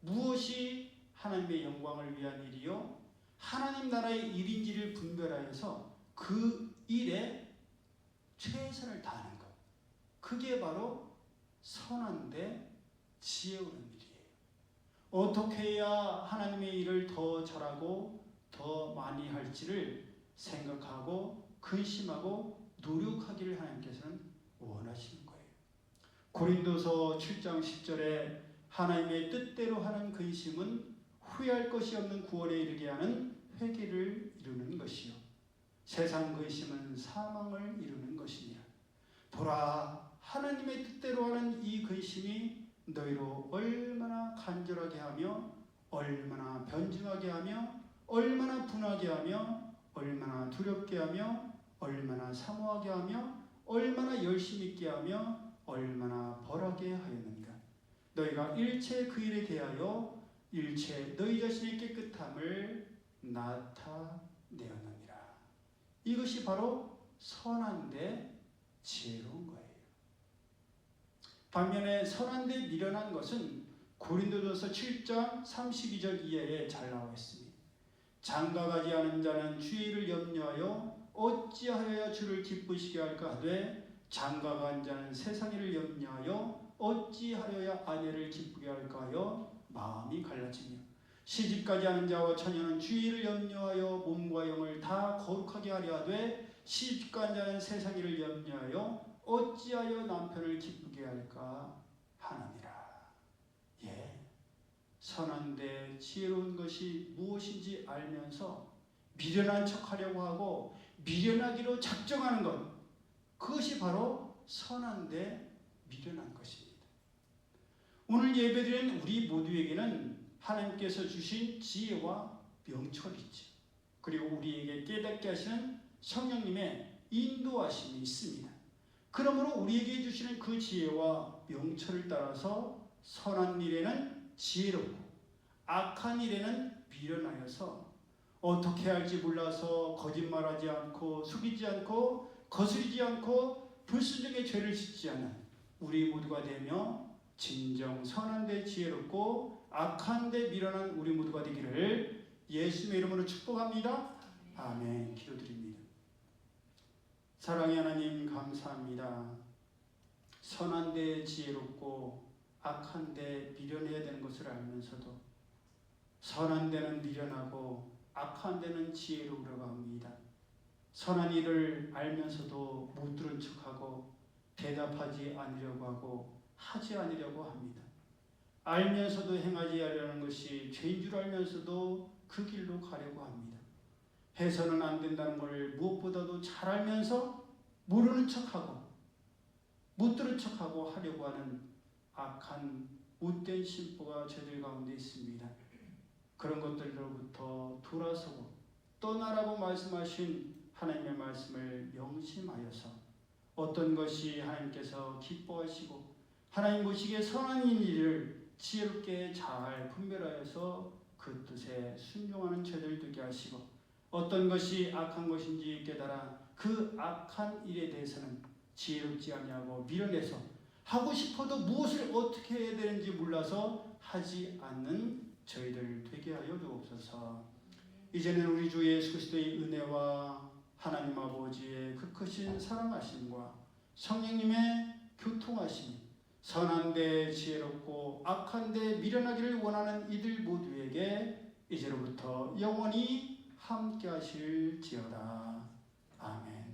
Speaker 1: 무엇이 하나님의 영광을 위한 일이요 하나님 나라의 일인지를 분별하여서 그 일에 최선을 다하는 것. 그게 바로 선한데 지혜로운 일이에요. 어떻게 해야 하나님의 일을 더 잘하고 더 많이 할지를 생각하고 근심하고 노력하기를 하나님께서는 원하시는 거예요. 고린도서 7장 10절에 하나님의 뜻대로 하는 근심은 후회할 것이 없는 구원에 이르게 하는 회개를 이루는 것이요 세상 근심은 사망을 이루는 것이니라. 보라, 하나님의 뜻대로 하는 이 근심이 너희로 얼마나 간절하게 하며 얼마나 변증하게 하며 얼마나 분하게 하며 얼마나 두렵게 하며 얼마나 사모하게 하며 얼마나 열심 있게 하며 얼마나 벌하게 하였는가. 너희가 일체 그 일에 대하여 일체 너희 자신의 깨끗함을 나타내었느니라. 이것이 바로 선한데 지혜로운 거예요. 반면에 선한데 미련한 것은 고린도전서 7장 32절 이하에 잘 나와 있습니다. 장가가지 않은 자는 주의를 염려하여 어찌하여야 주를 기쁘시게 할까 하되 장가간 자는 세상 일을 염려하여 어찌하여야 아내를 기쁘게 할까 하여 마음이 갈라지며 시집가지 않은 자와 처녀는 주의를 염려하여 몸과 영을 다 거룩하게 하려 하되 시집간 자는 세상 일을 염려하여 어찌하여 남편을 기쁘게 할까 하느니라. 예, 선한데 지혜로운 것이 무엇인지 알면서 미련한 척하려고 하고 미련하기로 작정하는 것, 그것이 바로 선한데 미련한 것입니다. 오늘 예배드리는 우리 모두에게는 하나님께서 주신 지혜와 명철이죠. 그리고 우리에게 깨닫게 하시는 성령님의 인도하심이 있습니다. 그러므로 우리에게 주시는 그 지혜와 명철을 따라서 선한 일에는 지혜롭고 악한 일에는 미련하여서 어떻게 할지 몰라서 거짓말하지 않고 속이지 않고 거스르지 않고 불순종의 죄를 짓지 않은 우리 모두가 되며 진정 선한데 지혜롭고 악한데 미련한 우리 모두가 되기를 예수님의 이름으로 축복합니다. 아멘. 기도드립니다. 사랑의 하나님 감사합니다. 선한데 지혜롭고 악한데 미련해야 되는 것을 알면서도 선한 데는 미련하고 악한 데는 지혜로우려고 합니다. 선한 일을 알면서도 못 들은 척하고 대답하지 않으려고 하고 하지 않으려고 합니다. 알면서도 행하지 않으려는 것이 죄인 줄 알면서도 그 길로 가려고 합니다. 해서는 안 된다는 걸 무엇보다도 잘 알면서 모르는 척하고 못 들은 척하고 하려고 하는 악한 못된 심보가 저들 가운데 있습니다. 그런 것들로부터 돌아서고 떠나라고 말씀하신 하나님의 말씀을 명심하여서 어떤 것이 하나님께서 기뻐하시고 하나님 보시기에 선한 일을 지혜롭게 잘 분별하여서 그 뜻에 순종하는 저들 되게 하시고 어떤 것이 악한 것인지 깨달아 그 악한 일에 대해서는 지혜롭지 아니하고 미련해서 하고 싶어도 무엇을 어떻게 해야 되는지 몰라서 하지 않는 저희들 되게 하여 주옵소서. 이제는 우리 주 예수 그리스도의 은혜와 하나님 아버지의 그 크신 사랑하심과 성령님의 교통하심, 선한데 지혜롭고 악한데 미련하기를 원하는 이들 모두에게 이제로부터 영원히 함께 하실지어다. 아멘.